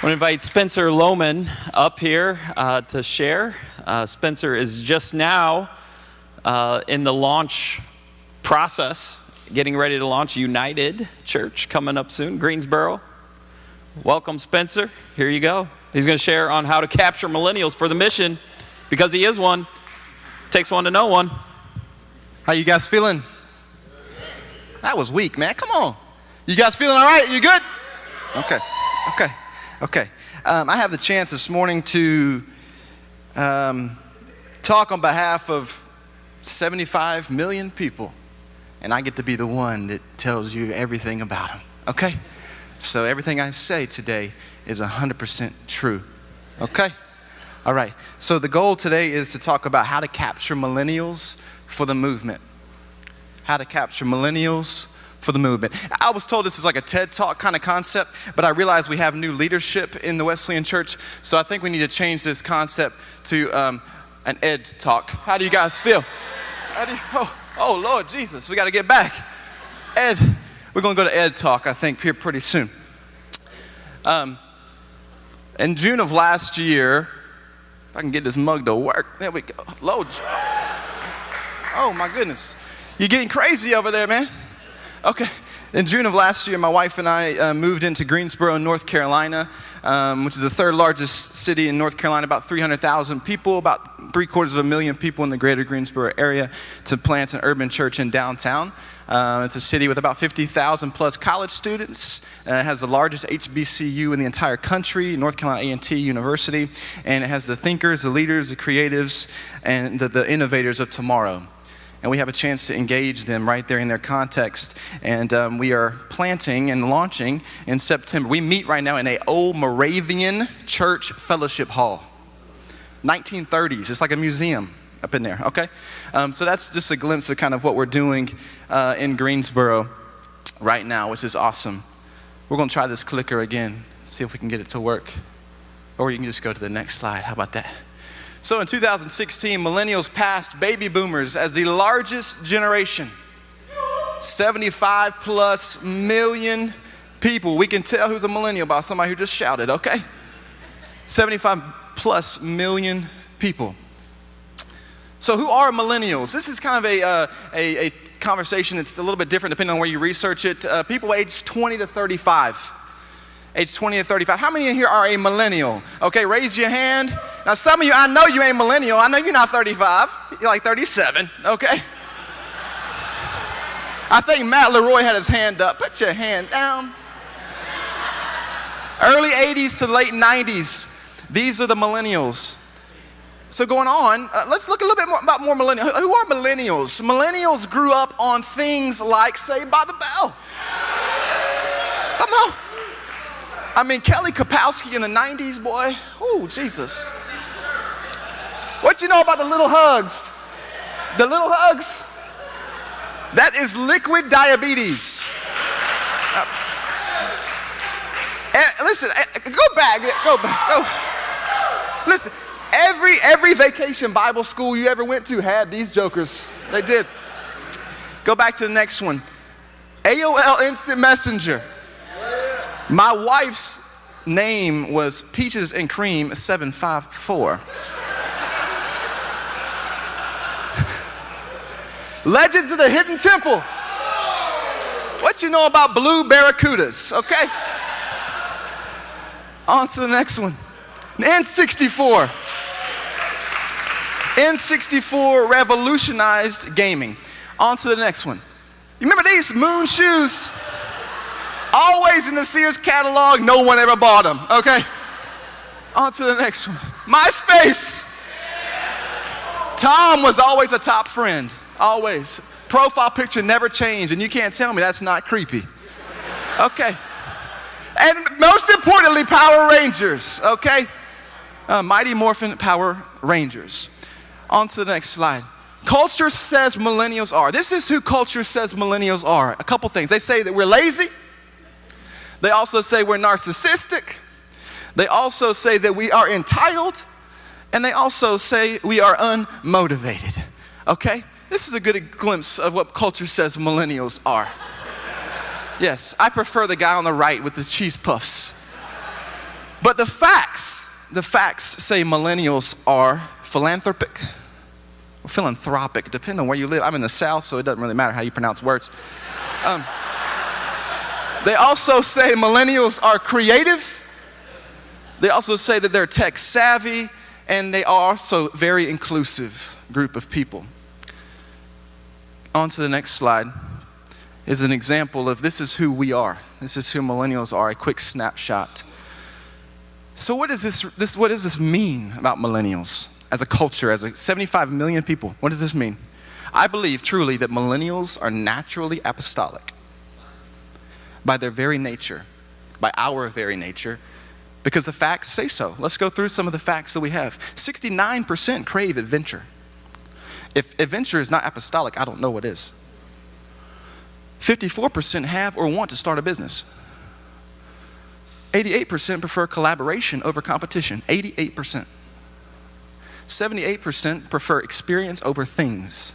I want to invite Spencer Loman up here to share. Spencer is just now in the launch process, getting ready to launch United Church coming up soon, Greensboro. Welcome, Spencer. Here you go. He's going to share on how to capture millennials for the mission, because he is one. Takes one to know one. How you guys feeling? That was weak, man. Come on. You guys feeling all right? You good? Okay. I have the chance this morning to talk on behalf of 75 million people, and I get to be the one that tells you everything about them, okay? So everything I say today is 100% true, okay? All right, so the goal today is to talk about how to capture millennials for the movement. How to capture millennials for the movement. I was told this is like a TED Talk kind of concept, but I realize we have new leadership in the Wesleyan Church, so I think we need to change this concept to an Ed Talk. How do you guys feel? Oh, Lord Jesus, we got to get back. Ed, we're going to go to Ed Talk, I think, here pretty soon. In June of last year, if I can get this mug to work, there we go. Lord, oh my goodness. You're getting crazy over there, man. Okay. In June of last year, my wife and I moved into Greensboro, North Carolina, which is the third largest city in North Carolina, about 300,000 people, about 750,000 people in the greater Greensboro area, to plant an urban church in downtown. It's a city with about 50,000 plus college students. It has the largest HBCU in the entire country, North Carolina A&T University, and it has the thinkers, the leaders, the creatives, and the innovators of tomorrow. And we have a chance to engage them right there in their context. And we are planting and launching in September. We meet right now in an old Moravian church fellowship hall. 1930s. It's like a museum up in there, okay? So that's just a glimpse of kind of what we're doing in Greensboro right now, which is awesome. We're going to try this clicker again, see if we can get it to work. Or you can just go to the next slide. How about that? So in 2016, millennials passed baby boomers as the largest generation. 75 plus million people. We can tell who's a millennial by somebody who just shouted, okay? 75 plus million people. So who are millennials? This is kind of a conversation that's a little bit different depending on where you research it. People aged 20 to 35. Age 20 to 35. How many in here are a millennial? Okay, raise your hand. Now, some of you, I know you ain't millennial. I know you're not 35. You're like 37, okay? I think Matt Leroy had his hand up. Put your hand down. Early 80s to late 90s. These are the millennials. So going on, let's look a little bit more about more millennials. Who are millennials? Millennials grew up on things like Saved by the Bell. Come on. I mean, Kelly Kapowski in the 90s, boy. Oh, Jesus. What you know about the little hugs? The little hugs? That is liquid diabetes. Listen, go back. Listen, every vacation Bible school you ever went to had these jokers. They did. Go back to the next one. AOL Instant Messenger. My wife's name was Peaches and Cream 754. Legends of the Hidden Temple. What you know about blue barracudas, okay? On to the next one. N64. N64 revolutionized gaming. On to the next one. You remember these moon shoes? Always in the Sears catalog, no one ever bought them, okay? On to the next one. MySpace. Tom was always a top friend, always. Profile picture never changed, and you can't tell me that's not creepy. Okay. And most importantly, Power Rangers, okay? Mighty Morphin Power Rangers. On to the next slide. Culture says millennials are. This is who culture says millennials are. A couple things. They say that we're lazy. They also say we're narcissistic. They also say that we are entitled. And they also say we are unmotivated. Okay? This is a good glimpse of what culture says millennials are. Yes, I prefer the guy on the right with the cheese puffs. But the facts say millennials are philanthropic or philanthropic, depending on where you live. I'm in the South, so it doesn't really matter how you pronounce words. They also say millennials are creative. They also say that they're tech savvy, and they are also a very inclusive group of people. On to the next slide is an example of this is who we are. This is who millennials are, a quick snapshot. So what does this mean about millennials as a culture, as 75 million people? What does this mean? I believe truly that millennials are naturally apostolic by their very nature, by our very nature, because the facts say so. Let's go through some of the facts that we have. 69% crave adventure. If adventure is not apostolic, I don't know what is. 54% have or want to start a business. 88% prefer collaboration over competition. 88%. 78% prefer experience over things.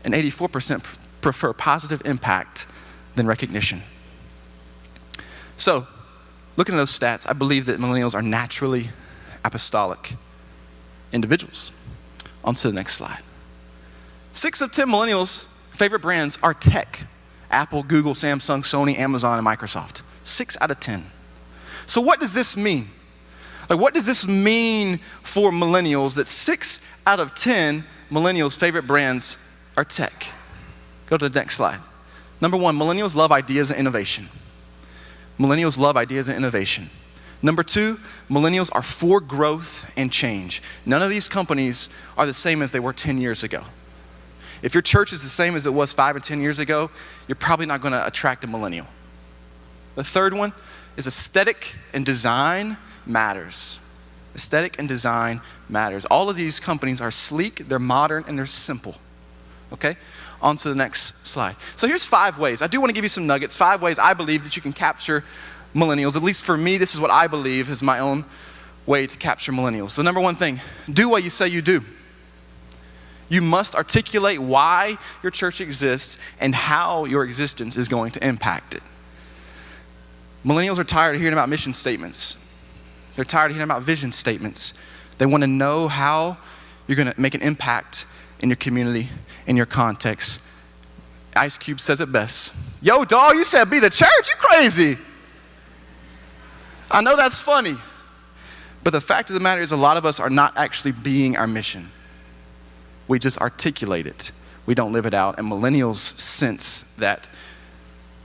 And 84% prefer positive impact than recognition. So, looking at those stats, I believe that millennials are naturally apostolic individuals. On to the next slide. 6 of 10 millennials' favorite brands are tech. Apple, Google, Samsung, Sony, Amazon, and Microsoft. 6 out of 10. So what does this mean? Like, what does this mean for millennials that 6 out of 10 millennials' favorite brands are tech? Go to the next slide. Number 1, millennials love ideas and innovation. Millennials love ideas and innovation. Number 2, millennials are for growth and change. None of these companies are the same as they were 10 years ago. If your church is the same as it was 5 or 10 years ago, you're probably not going to attract a millennial. The third one is aesthetic and design matters. Aesthetic and design matters. All of these companies are sleek, they're modern, and they're simple. Okay? On to the next slide. So here's 5 ways. I do want to give you some nuggets. 5 ways I believe that you can capture millennials. At least for me, this is what I believe is my own way to capture millennials. The number 1 thing, do what you say you do. You must articulate why your church exists and how your existence is going to impact it. Millennials are tired of hearing about mission statements. They're tired of hearing about vision statements. They want to know how you're going to make an impact in your community, in your context. Ice Cube says it best. Yo, dog, you said be the church? You crazy. I know that's funny. But the fact of the matter is a lot of us are not actually being our mission. We just articulate it. We don't live it out. And millennials sense that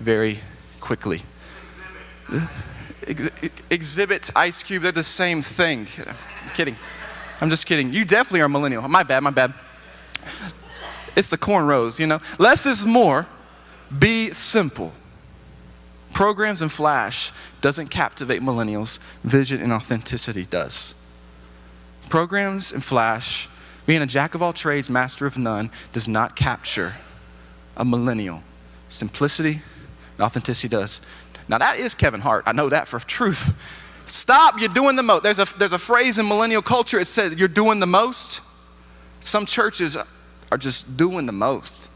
very quickly. Exhibit, Ice Cube, they're the same thing. I'm kidding. I'm just kidding. You definitely are a millennial. My bad. It's the cornrows, you know. Less is more. Be simple. Programs and flash doesn't captivate millennials. Vision and authenticity does. Programs and flash, being a jack of all trades, master of none, does not capture a millennial. Simplicity and authenticity does. Now that is Kevin Hart. I know that for truth. Stop, you're doing the most. There's a phrase in millennial culture, it says you're doing the most. Some churches are just doing the most.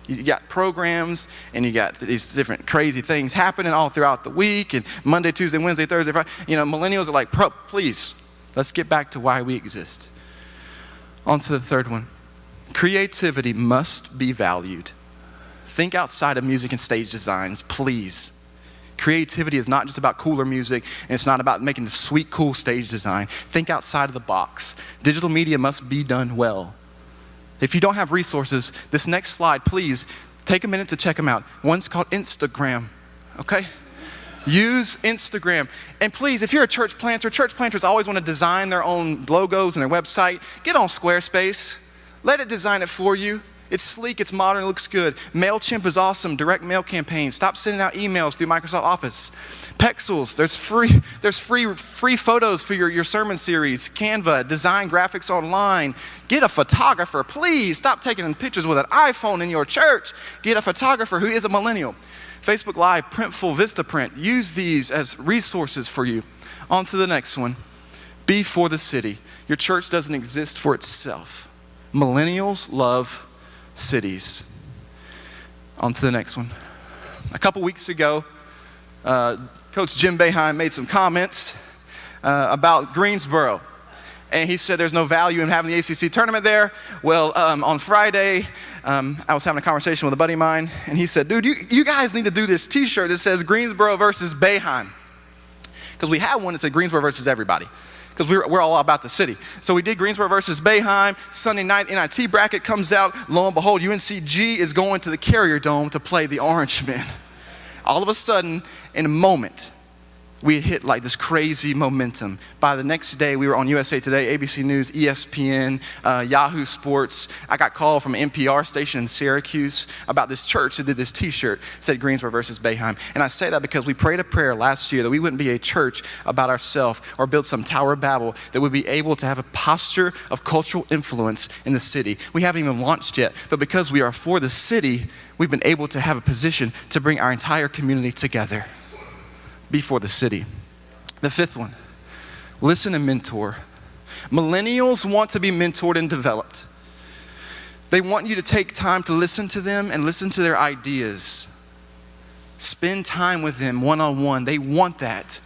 You got programs and you got these different crazy things happening all throughout the week and Monday, Tuesday, Wednesday, Thursday, Friday. You know, millennials are like, please, let's get back to why we exist. On to the third one. Creativity must be valued. Think outside of music and stage designs, please. Creativity is not just about cooler music, and it's not about making the sweet, cool stage design. Think outside of the box. Digital media must be done well. If you don't have resources, this next slide, please take a minute to check them out. One's called Instagram, okay? Use Instagram. And please, if you're a church planter, church planters always want to design their own logos and their website. Get on Squarespace. Let it design it for you. It's sleek, it's modern, it looks good. MailChimp is awesome, direct mail campaigns. Stop sending out emails through Microsoft Office. Pexels, there's free photos for your sermon series. Canva, design graphics online. Get a photographer, please. Stop taking pictures with an iPhone in your church. Get a photographer who is a millennial. Facebook Live, Printful, Vistaprint. Use these as resources for you. On to the next one. Be for the city. Your church doesn't exist for itself. Millennials love cities. On to the next one. A couple weeks ago, Coach Jim Boeheim made some comments about Greensboro. And he said there's no value in having the ACC tournament there. Well, on Friday, I was having a conversation with a buddy of mine, and he said, dude, you guys need to do this t-shirt that says Greensboro versus Boeheim. Because we had one that said Greensboro versus everybody. Because we're all about the city. So we did Greensboro versus Boeheim. Sunday night, NIT bracket comes out. Lo and behold, UNCG is going to the Carrier Dome to play the Orangemen. All of a sudden, in a moment, we had hit like this crazy momentum. By the next day, we were on USA Today, ABC News, ESPN, Yahoo Sports. I got called from an NPR station in Syracuse about this church that did this t-shirt, said Greensboro versus Boeheim. And I say that because we prayed a prayer last year that we wouldn't be a church about ourselves or build some Tower of Babel, that would be able to have a posture of cultural influence in the city. We haven't even launched yet, but because we are for the city, we've been able to have a position to bring our entire community together before the city. The fifth one, listen and mentor. Millennials want to be mentored and developed. They want you to take time to listen to them and listen to their ideas. Spend time with them one-on-one. They want that.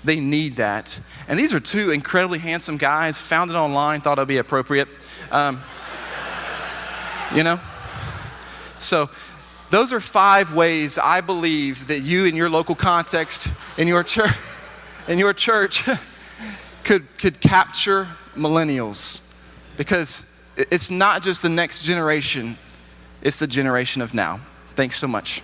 They need that. And these are two incredibly handsome guys, found it online, thought it'd be appropriate. So those are 5 ways I believe that you in your local context, in your church, could capture millennials. Because it's not just the next generation, it's the generation of now. Thanks so much.